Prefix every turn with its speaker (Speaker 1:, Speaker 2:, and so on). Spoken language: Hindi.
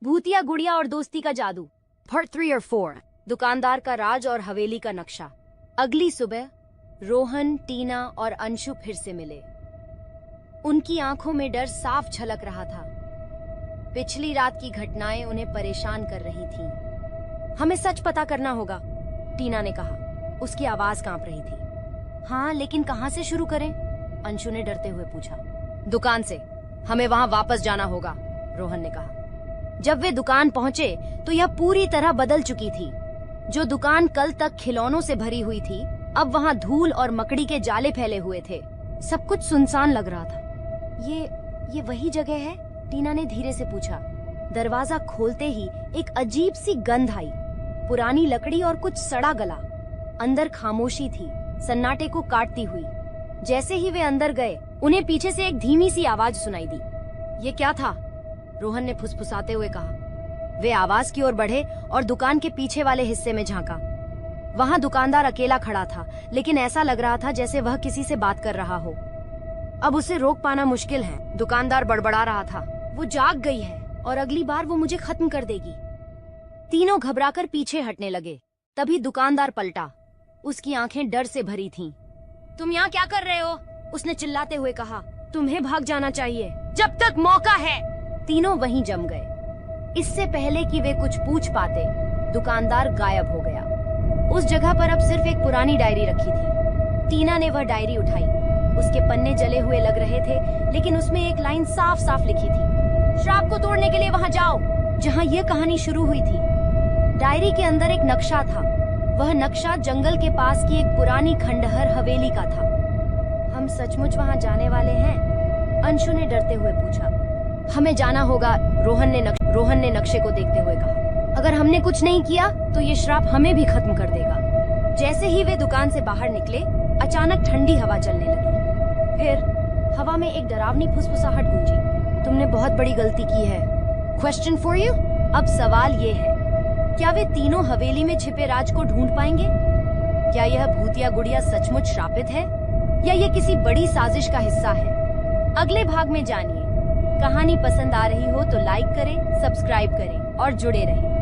Speaker 1: भूतिया गुड़िया और दोस्ती का जादू पार्ट 3 और 4। दुकानदार का राज और हवेली का नक्शा। अगली सुबह रोहन, टीना और अंशु फिर से मिले। उनकी आंखों में डर साफ झलक रहा था। पिछली रात की घटनाएं उन्हें परेशान कर रही थीं। हमें सच पता करना होगा, टीना ने कहा। उसकी आवाज कांप रही थी। हाँ, लेकिन कहाँ से शुरू करें? अंशु ने डरते हुए पूछा। दुकान से। हमें वहां वापस जाना होगा, रोहन ने कहा। जब वे दुकान पहुंचे तो यह पूरी तरह बदल चुकी थी। जो दुकान कल तक खिलौनों से भरी हुई थी, अब वहां धूल और मकड़ी के जाले फैले हुए थे। सब कुछ सुनसान लग रहा था। ये वही जगह है? टीना ने धीरे से पूछा। दरवाजा खोलते ही एक अजीब सी गंध आई, पुरानी लकड़ी और कुछ सड़ा गला। अंदर खामोशी थी, सन्नाटे को काटती हुई। जैसे ही वे अंदर गए, उन्हें पीछे से एक धीमी सी आवाज सुनाई दी। ये क्या था? रोहन ने फुसफुसाते हुए कहा। वे आवाज की ओर बढ़े और दुकान के पीछे वाले हिस्से में झांका। वहां दुकानदार अकेला खड़ा था, लेकिन ऐसा लग रहा था जैसे वह किसी से बात कर रहा हो। अब उसे रोक पाना मुश्किल है, दुकानदार बड़बड़ा रहा था। वो जाग गई है और अगली बार वो मुझे खत्म कर देगी। तीनों घबराकर पीछे हटने लगे। तभी दुकानदार पलटा। उसकी आंखें डर से भरी थीं। तुम यहाँ क्या कर रहे हो? उसने चिल्लाते हुए कहा। तुम्हें भाग जाना चाहिए जब तक मौका है। तीनों वहीं जम गए। इससे पहले कि वे कुछ पूछ पाते, दुकानदार गायब हो गया। उस जगह पर अब सिर्फ एक पुरानी डायरी रखी थी। टीना ने वह डायरी उठाई। उसके पन्ने जले हुए लग रहे थे, लेकिन उसमें एक लाइन साफ साफ लिखी थी। श्राप को तोड़ने के लिए वहां जाओ, जहां यह कहानी शुरू हुई थी। डायरी के अंदर एक नक्शा था। वह नक्शा जंगल के पास की एक पुरानी खंडहर हवेली का था। हम सचमुच वहां जाने वाले हैं? अंशु ने डरते हुए पूछा। हमें जाना होगा, रोहन ने नक्शे को देखते हुए कहा। अगर हमने कुछ नहीं किया तो ये श्राप हमें भी खत्म कर देगा। जैसे ही वे दुकान से बाहर निकले, अचानक ठंडी हवा चलने लगी। फिर हवा में एक डरावनी फुसफुसाहट गूंजी। तुमने बहुत बड़ी गलती की है। Question for you. अब सवाल ये है, क्या वे तीनों हवेली में छिपे राज को ढूंढ पाएंगे? क्या यह भूतिया गुड़िया सचमुच श्रापित है, या यह किसी बड़ी साजिश का हिस्सा है? अगले भाग में जानिए। कहानी पसंद आ रही हो तो लाइक करें, सब्सक्राइब करें और जुड़े रहें।